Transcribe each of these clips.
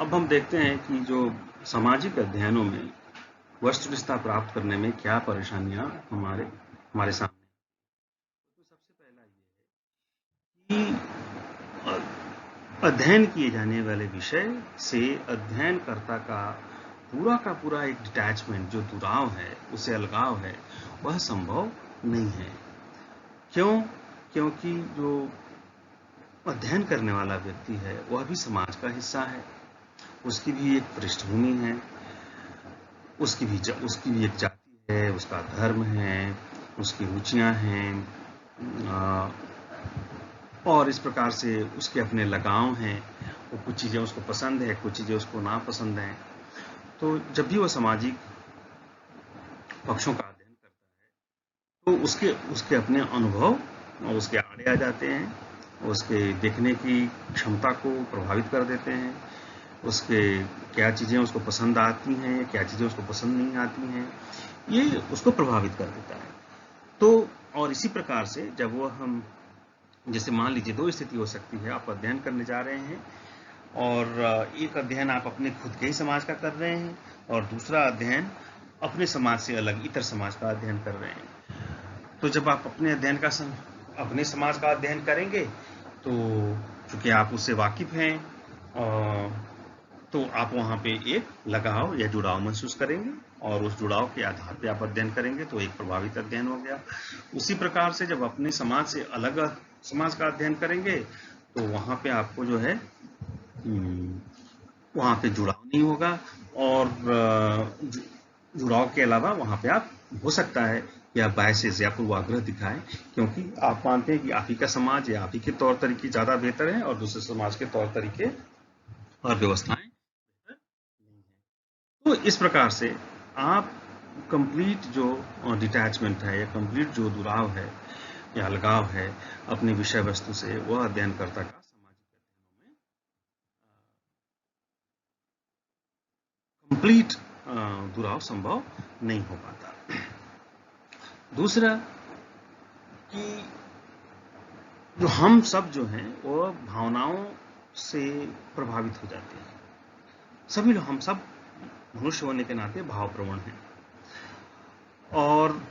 अब हम देखते हैं कि जो सामाजिक अध्ययनों में वस्तुनिष्ठता प्राप्त करने में क्या परेशानियां हमारे हमारे सामने हैं। तो सबसे पहला ये है कि अध्ययन किए जाने वाले विषय से अध्ययनकर्ता का पूरा एक डिटैचमेंट, जो जुड़ाव है, उससे अलगाव है, वह संभव नहीं है। क्यों? क्योंकि जो अध्ययन करने वाला व्यक्ति है वह भी समाज का हिस्सा है, उसकी भी एक पृष्ठभूमि है, उसकी भी एक जाति है, उसका धर्म है, उसकी रुचियां हैं, और इस प्रकार से उसके अपने लगाव हैं। वो कुछ चीज़ें उसको पसंद है, कुछ चीज़ें उसको नापसंद हैं। तो जब भी वो सामाजिक पक्षों का अध्ययन करता है तो उसके उसके अपने अनुभव और उसके आड़े आ जाते हैं, उसके देखने की क्षमता को प्रभावित कर देते हैं। उसके क्या चीज़ें उसको पसंद आती हैं, क्या चीज़ें उसको पसंद नहीं आती हैं, ये उसको प्रभावित कर देता है। तो और इसी प्रकार से जब वो हम जैसे मान लीजिए दो स्थिति हो सकती है, आप अध्ययन करने जा रहे हैं और एक अध्ययन आप अपने खुद के ही समाज का कर रहे हैं और दूसरा अध्ययन अपने समाज से अलग इतर समाज का अध्ययन कर रहे हैं। तो जब आप अपने समाज का अध्ययन करेंगे तो चूंकि आप उससे वाकिफ हैं, तो आप वहाँ पे एक लगाव या जुड़ाव महसूस करेंगे और उस जुड़ाव के आधार पे आप अध्ययन करेंगे, तो एक प्रभावित अध्ययन हो गया। उसी प्रकार से जब अपने समाज से अलग समाज का अध्ययन करेंगे तो वहाँ पे आपको जो है वहाँ पे जुड़ाव नहीं होगा और जुड़ाव के अलावा वहाँ पे आप हो सकता है कि आप बायसेस या पूर्वाग्रह दिखाएं, क्योंकि आप मानते हैं कि आप ही का समाज या आप ही के तौर तरीके ज़्यादा बेहतर हैं और दूसरे समाज के तौर तरीके और व्यवस्थाएं बेहतर नहीं हैं। तो इस प्रकार से आप कंप्लीट जो डिटैचमेंट है या कंप्लीट जो जुड़ाव है या अलगाव है अपने विषय वस्तु से, वह अध्ययनकर्ता का सामाजिक अध्ययनों में कंप्लीट जुड़ाव संभव नहीं हो पाता। दूसरा कि जो हम सब जो हैं वो भावनाओं से प्रभावित हो जाते हैं। सभी लोग, हम सब मनुष्य होने के नाते भावप्रवण हैं और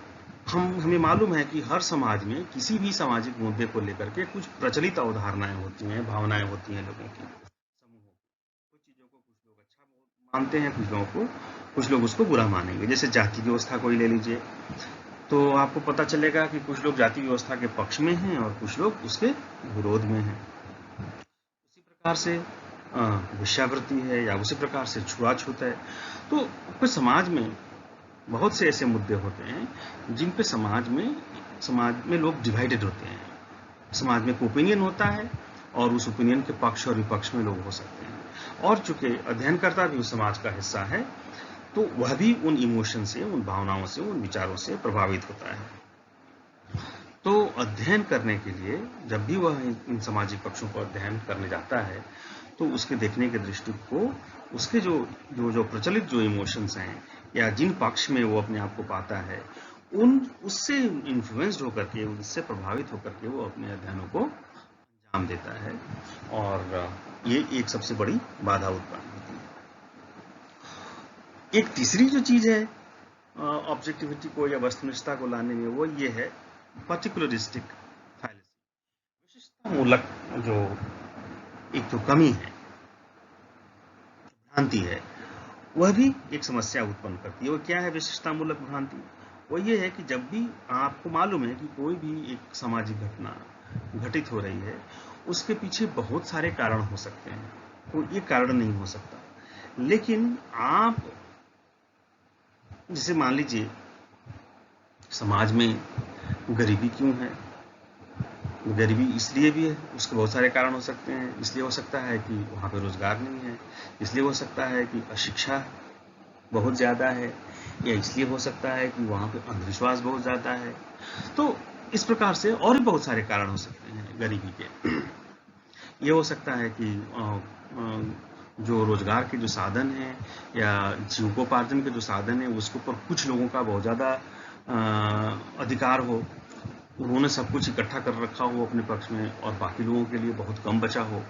हमें मालूम है कि हर समाज में किसी भी सामाजिक मुद्दे को लेकर के कुछ प्रचलित अवधारणाएं होती हैं, भावनाएं होती हैं लोगों की, समूहों की। कुछ चीज़ों को कुछ लोग अच्छा मानते हैं, कुछ लोग उसको बुरा मानेंगे। जैसे जाति व्यवस्था को ही ले लीजिए, तो आपको पता चलेगा कि कुछ लोग जाति व्यवस्था के पक्ष में हैं और कुछ लोग उसके विरोध में हैं। उसी प्रकार से वेश्यावृत्ति है या उसी प्रकार से छुआछूत है। तो कुछ समाज में बहुत से ऐसे मुद्दे होते हैं जिन पे समाज में लोग डिवाइडेड होते हैं। समाज में एक ओपिनियन होता है और उस ओपिनियन के पक्ष और विपक्ष में लोग हो सकते हैं, और चूंकि अध्ययनकर्ता भी उस समाज का हिस्सा है तो वह भी उन इमोशन से, उन भावनाओं से, उन विचारों से प्रभावित होता है। तो अध्ययन करने के लिए जब भी वह इन सामाजिक पक्षों को अध्ययन करने जाता है तो उसके देखने के दृष्टि को उसके जो प्रचलित जो इमोशंस हैं या जिन पक्ष में वो अपने आप को पाता है, उससे इन्फ्लुएंस्ड होकर के, उससे प्रभावित होकर के वो अपने अध्ययनों को अंजाम देता है और ये एक सबसे बड़ी बाधा उत्पन्न होती है। एक तीसरी जो चीज है ऑब्जेक्टिविटी को या वस्तुनिष्ठता को लाने में, वो ये है पर्टिकुलरिस्टिक फाइलेसी, विशिष्टतामूलक जो एक जो कमी है, भ्रांति है, वह भी एक समस्या उत्पन्न करती है। वो क्या है विशिष्टतामूलक भ्रांति? वो ये है कि जब भी आपको मालूम है कि कोई भी एक सामाजिक घटना घटित हो रही है, उसके पीछे बहुत सारे कारण हो सकते हैं, कोई एक कारण नहीं हो सकता। लेकिन आप जैसे मान लीजिए समाज में गरीबी क्यों है? गरीबी इसलिए भी है, उसके बहुत सारे कारण हो सकते हैं। इसलिए हो सकता है कि वहाँ पे रोजगार नहीं है, इसलिए हो सकता है कि अशिक्षा बहुत ज़्यादा है, या इसलिए हो सकता है कि वहाँ पे अंधविश्वास बहुत ज़्यादा है। तो इस प्रकार से और भी बहुत सारे कारण हो सकते हैं गरीबी के। ये हो सकता है कि जो रोजगार के जो साधन हैं या जीविकोपार्जन के जो साधन है, उसके ऊपर कुछ लोगों का बहुत ज़्यादा अधिकार हो, उन्होंने सब कुछ इकट्ठा कर रखा हो अपने पक्ष में और बाकी लोगों के लिए बहुत कम बचा हो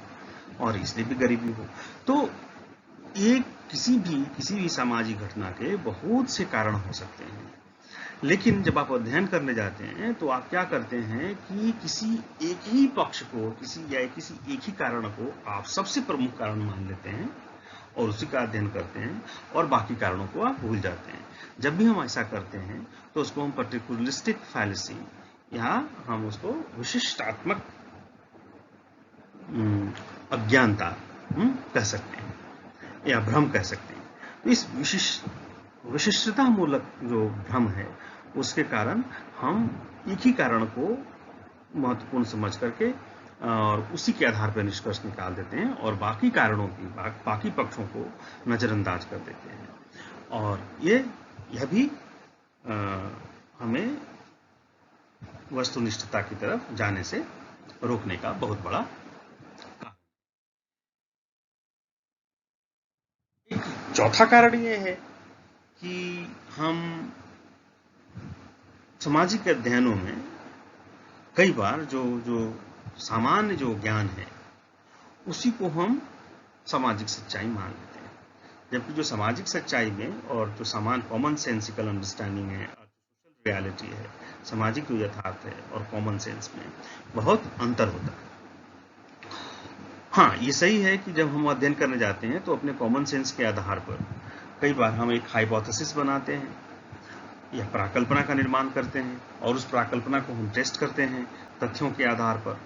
और इसलिए भी गरीबी हो। तो एक किसी भी सामाजिक घटना के बहुत से कारण हो सकते हैं, लेकिन जब आप अध्ययन करने जाते हैं तो आप क्या करते हैं कि किसी एक ही पक्ष को, किसी एक ही कारण को आप सबसे प्रमुख कारण मान लेते हैं और उसी का अध्ययन करते हैं और बाकी कारणों को आप भूल जाते हैं। जब भी हम ऐसा करते हैं तो उसको हम पर्टिकुलरिस्टिक फैलेसी या हम उसको विशिष्टात्मक अज्ञानता कह सकते हैं या भ्रम कह सकते हैं। तो इस विशिष्टता मूलक जो भ्रम है उसके कारण हम एक ही कारण को महत्वपूर्ण समझ करके और उसी के आधार पर निष्कर्ष निकाल देते हैं और बाकी कारणों की, बाकी पक्षों को नजरअंदाज कर देते हैं। और यह भी हमें वस्तुनिष्ठता की तरफ जाने से रोकने का बहुत बड़ा कारण। एक चौथा कारण यह है कि हम सामाजिक अध्ययनों में कई बार जो सामान्य जो ज्ञान है उसी को हम सामाजिक सच्चाई मान लेते हैं, जबकि जो सामाजिक सच्चाई में और जो सामान्य कॉमन सेंसिकल अंडरस्टैंडिंग है, सोशल रियलिटी है, सामाजिक जो यथार्थ है और कॉमन सेंस में बहुत अंतर होता है। हाँ, ये सही है कि जब हम अध्ययन करने जाते हैं तो अपने कॉमन सेंस के आधार पर कई बार हम एक हाइपोथेसिस बनाते हैं या प्राकल्पना का निर्माण करते हैं और उस प्राकल्पना को हम टेस्ट करते हैं तथ्यों के आधार पर।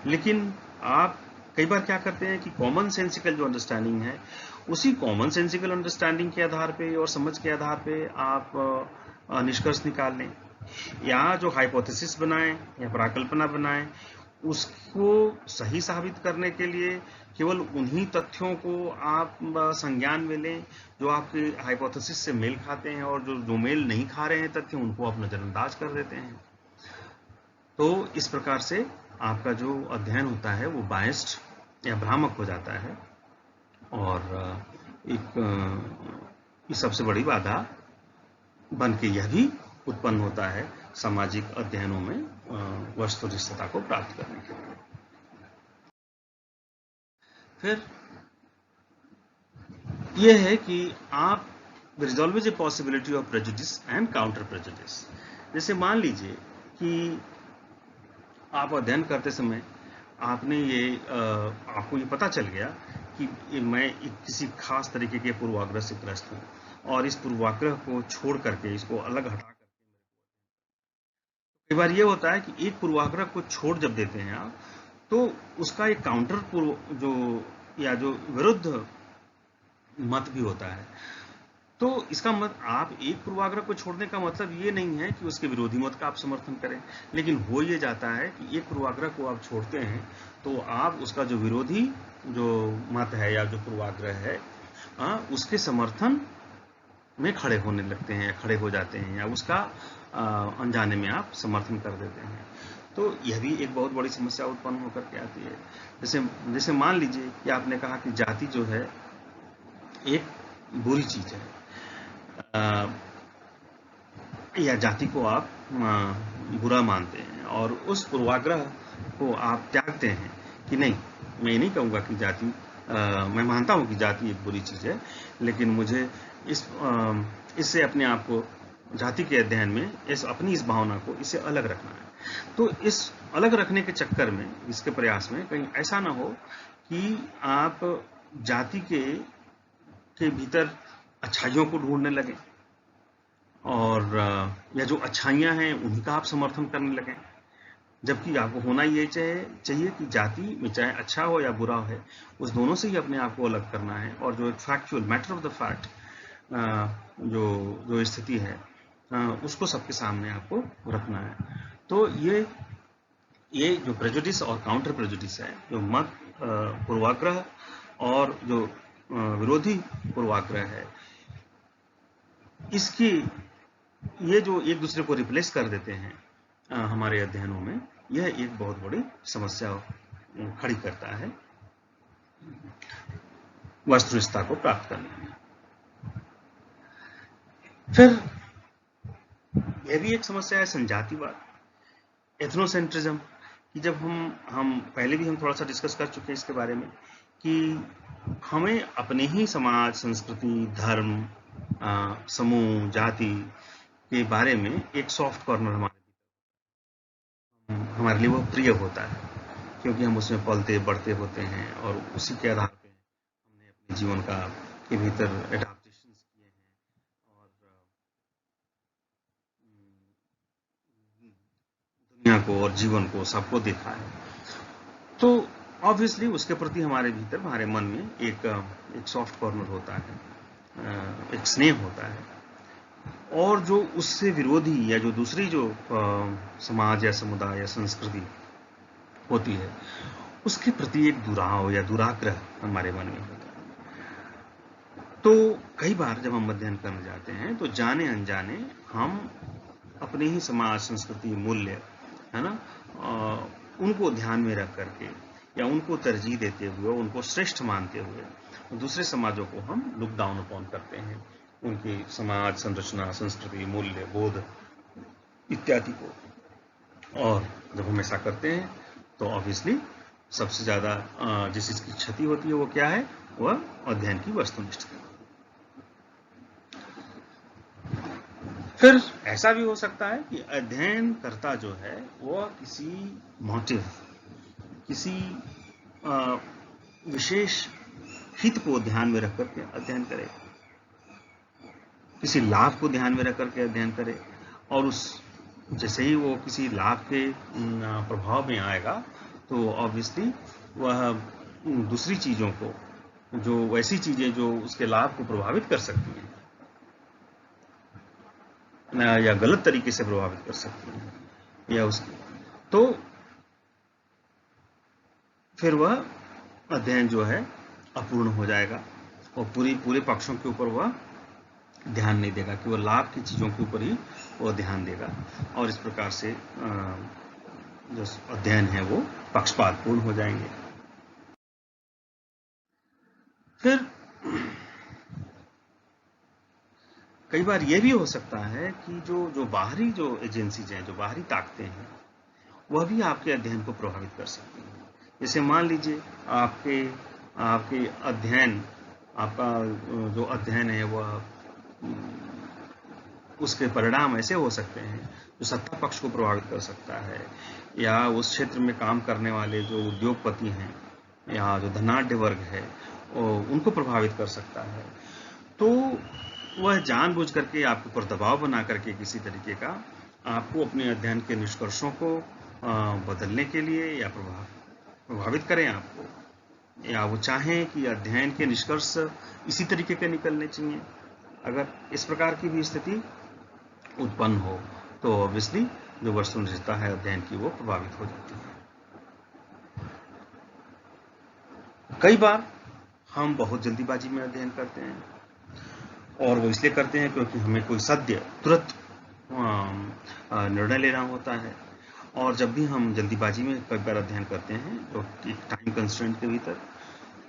लेकिन आप कई बार क्या करते हैं कि कॉमन सेंसिकल जो अंडरस्टैंडिंग है उसी कॉमन सेंसिकल अंडरस्टैंडिंग के आधार पे और समझ के आधार पे आप निष्कर्ष निकाल लें या जो हाइपोथेसिस बनाएं या प्राकल्पना बनाएं उसको सही साबित करने के लिए केवल उन्हीं तथ्यों को आप संज्ञान में लें जो आपके हाइपोथेसिस से मेल खाते हैं और जो मेल नहीं खा रहे हैं तथ्य उनको आप नजरअंदाज कर देते हैं। तो इस प्रकार से आपका जो अध्ययन होता है वो बायस्ड या भ्रामक हो जाता है और एक सबसे बड़ी बाधा बन के यह भी उत्पन्न होता है सामाजिक अध्ययनों में वस्तुनिष्ठता को प्राप्त करने के लिए। फिर यह है कि आप there is always a possibility of prejudice and counter prejudice। जैसे मान लीजिए कि आप अध्ययन करते समय आपने आपको ये पता चल गया कि मैं किसी खास तरीके के पूर्वाग्रह से ग्रस्त हूँ और इस पूर्वाग्रह को छोड़ करके इसको अलग हटा करके कई बार ये होता है कि एक पूर्वाग्रह को छोड़ जब देते हैं आप तो उसका एक काउंटर जो विरुद्ध मत भी होता है। तो इसका आप एक पूर्वाग्रह को छोड़ने का मतलब ये नहीं है कि उसके विरोधी मत का आप समर्थन करें, लेकिन हो ये जाता है कि एक पूर्वाग्रह को आप छोड़ते हैं तो आप उसका जो विरोधी जो मत है या जो पूर्वाग्रह है उसके समर्थन में खड़े होने लगते हैं या खड़े हो जाते हैं या उसका अनजाने में आप समर्थन कर देते हैं। तो यह भी एक बहुत बड़ी समस्या उत्पन्न होकर के आती है। जैसे मान लीजिए कि आपने कहा कि जाति जो है एक बुरी चीज है या जाति को आप बुरा मानते हैं और उस पूर्वाग्रह को आप त्यागते हैं कि नहीं, मैं ये नहीं कहूँगा कि जाति मैं मानता हूँ कि जाति एक बुरी चीज है, लेकिन मुझे इससे अपने आप को जाति के अध्ययन में अपनी इस भावना को इससे अलग रखना है। तो इस अलग रखने के चक्कर में, इसके प्रयास में कहीं ऐसा ना हो कि आप जाति के भीतर अच्छाइयों को ढूंढने लगे और या जो अच्छाइयां हैं उन्हीं का आप समर्थन करने लगे, जबकि आपको होना ये चाहिए कि जाति में चाहे अच्छा हो या बुरा हो उस दोनों से ही अपने आप को अलग करना है और जो एक factual matter of the fact जो स्थिति है उसको सबके सामने आपको रखना है। तो ये जो प्रेजुडिस और काउंटर प्रेजुडिस है, जो मत पूर्वाग्रह और जो विरोधी पूर्वाग्रह है, इसकी ये जो एक दूसरे को रिप्लेस कर देते हैं हमारे अध्ययनों में, यह एक बहुत बड़ी समस्या खड़ी करता है वस्तुनिष्ठता को प्राप्त करने में। फिर यह भी एक समस्या है संजातिवाद, एथनोसेंट्रिज्म, कि जब हम पहले भी हम थोड़ा सा डिस्कस कर चुके हैं इसके बारे में कि हमें अपने ही समाज, संस्कृति, धर्म, समूह, जाति के बारे में एक सॉफ्ट कॉर्नर हमारे लिए वो प्रिय होता है, क्योंकि हम उसमें पलते बढ़ते होते हैं और उसी के आधार पे हमने अपने जीवन का के भीतर एडाप्टेशंस किए हैं और दुनिया को और जीवन को सबको देखा है। तो ऑब्वियसली उसके प्रति हमारे भीतर, हमारे मन में एक सॉफ्ट कॉर्नर होता है, एक स्नेह होता है। और जो उससे विरोधी या जो दूसरी जो समाज या समुदाय या संस्कृति होती है, उसके प्रति एक दुराव या दुराग्रह हमारे मन में होता है। तो कई बार जब हम अध्ययन करने जाते हैं तो जाने अनजाने हम अपने ही समाज, संस्कृति, मूल्य, है ना, उनको ध्यान में रख करके या उनको तरजीह देते हुए, उनको श्रेष्ठ मानते हुए दूसरे समाजों को हम लुक डाउन अपॉन करते हैं, उनकी समाज, संरचना, संस्कृति, मूल्य, बोध इत्यादि को। और जब हम ऐसा करते हैं तो ऑब्वियसली सबसे ज्यादा जिस चीज की क्षति होती है वो क्या है? वह अध्ययन की वस्तुनिष्ठता। फिर ऐसा भी हो सकता है कि अध्ययनकर्ता जो है वह किसी मोटिव, किसी विशेष हित को ध्यान में रख करके अध्ययन करे, किसी लाभ को ध्यान में रख करके अध्ययन करे, और उस जैसे ही वो किसी लाभ के प्रभाव में आएगा तो ऑब्वियसली वह दूसरी चीजों को, जो वैसी चीजें जो उसके लाभ को प्रभावित कर सकती हैं या गलत तरीके से प्रभावित कर सकती हैं या उसकी, तो फिर वह अध्ययन जो है अपूर्ण हो जाएगा और पूरे पक्षों के ऊपर वह ध्यान नहीं देगा, कि वह लाभ की चीजों के ऊपर ही वह ध्यान देगा, और इस प्रकार से जो अध्ययन है वो पक्षपातपूर्ण हो जाएंगे। फिर कई बार यह भी हो सकता है कि जो बाहरी जो एजेंसीज हैं, जो बाहरी ताकतें हैं, वह भी आपके अध्ययन को प्रभावित कर सकती हैं। जैसे मान लीजिए आपके अध्ययन, आपका जो अध्ययन है वह उसके परिणाम ऐसे हो सकते हैं जो सत्ता पक्ष को प्रभावित कर सकता है, या उस क्षेत्र में काम करने वाले जो उद्योगपति हैं या जो धनाढ्य वर्ग है उनको प्रभावित कर सकता है। तो वह जानबूझ करके आपके ऊपर दबाव बना करके किसी तरीके का आपको अपने अध्ययन के निष्कर्षों को बदलने के लिए या प्रभावित करें आपको, या वो चाहें कि अध्ययन के निष्कर्ष इसी तरीके के निकलने चाहिए। अगर इस प्रकार की भी स्थिति उत्पन्न हो तो ऑब्वियसली जो वस्तुनिष्ठता है अध्ययन की वो प्रभावित हो जाती है। कई बार हम बहुत जल्दीबाजी में अध्ययन करते हैं, और वो इसलिए करते हैं क्योंकि हमें कोई सद्य तुरंत निर्णय लेना होता है। और जब भी हम जल्दीबाजी में कई बार अध्ययन करते हैं तो एक टाइम कंस्ट्रेंट के भीतर,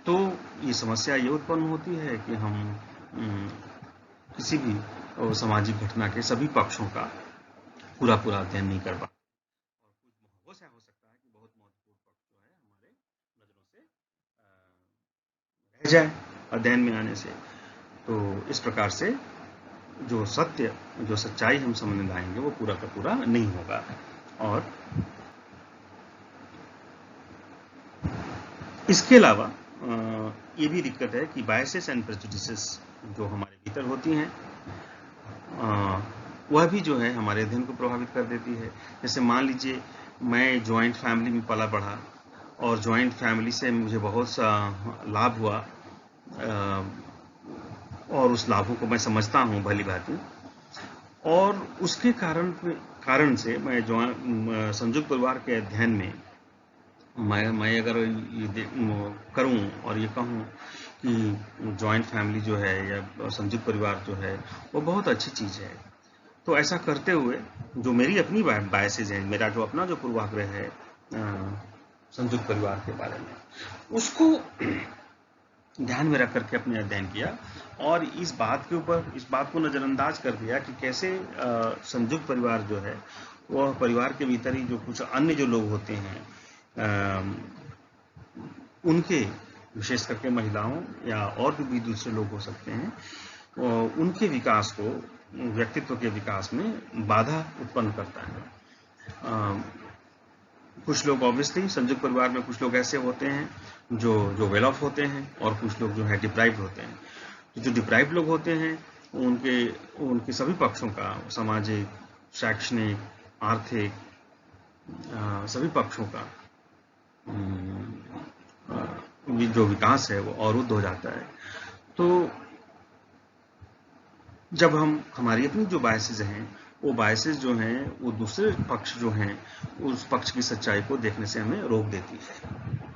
तो ये समस्या ये उत्पन्न होती है कि हम किसी भी सामाजिक घटना के सभी पक्षों का पूरा अध्ययन नहीं कर पाते, और कुछ हो सकता है कि बहुत महत्वपूर्ण पक्ष जो है हमारे नजरों से रह जाए अध्ययन में आने से। तो इस प्रकार से जो सत्य, जो सच्चाई हम समझने लाएंगे वो पूरा का पूरा नहीं होगा। और इसके अलावा ये भी दिक्कत है कि बायसेस एंड प्रेजुडिसेस जो हमारे भीतर होती हैं वह भी जो है हमारे अध्ययन को प्रभावित कर देती है। जैसे मान लीजिए मैं जॉइंट फैमिली में पला बढ़ा और जॉइंट फैमिली से मुझे बहुत सा लाभ हुआ, और उस लाभों को मैं समझता हूँ भली भांति, और उसके कारण से मैं संयुक्त परिवार के अध्ययन में मैं अगर ये करूं और ये कहूं कि जॉइंट फैमिली जो है या संयुक्त परिवार जो है वो बहुत अच्छी चीज़ है, तो ऐसा करते हुए जो मेरी अपनी बायसेज है, मेरा जो अपना जो पूर्वाग्रह है संयुक्त परिवार के बारे में, उसको ध्यान में रख करके अपने अध्ययन किया, और इस बात को नज़रअंदाज कर दिया कि कैसे संयुक्त परिवार जो है वह परिवार के भीतर ही जो कुछ अन्य जो लोग होते हैं उनके विशेष करके महिलाओं या और भी दूसरे लोग हो सकते हैं, उनके विकास को, व्यक्तित्व के विकास में बाधा उत्पन्न करता है। कुछ लोग ऑब्वियसली संयुक्त परिवार में कुछ लोग ऐसे होते हैं जो वेल ऑफ होते हैं और कुछ लोग जो है डिप्राइव्ड होते हैं। तो जो डिप्राइव्ड लोग होते हैं उनके सभी पक्षों का, सामाजिक, शैक्षणिक, आर्थिक सभी पक्षों का जो विकास है वो अवरुद्ध हो जाता है। तो जब हमारी अपनी जो बायसेस हैं, वो बायसेस जो हैं वो दूसरे पक्ष जो हैं उस पक्ष की सच्चाई को देखने से हमें रोक देती है।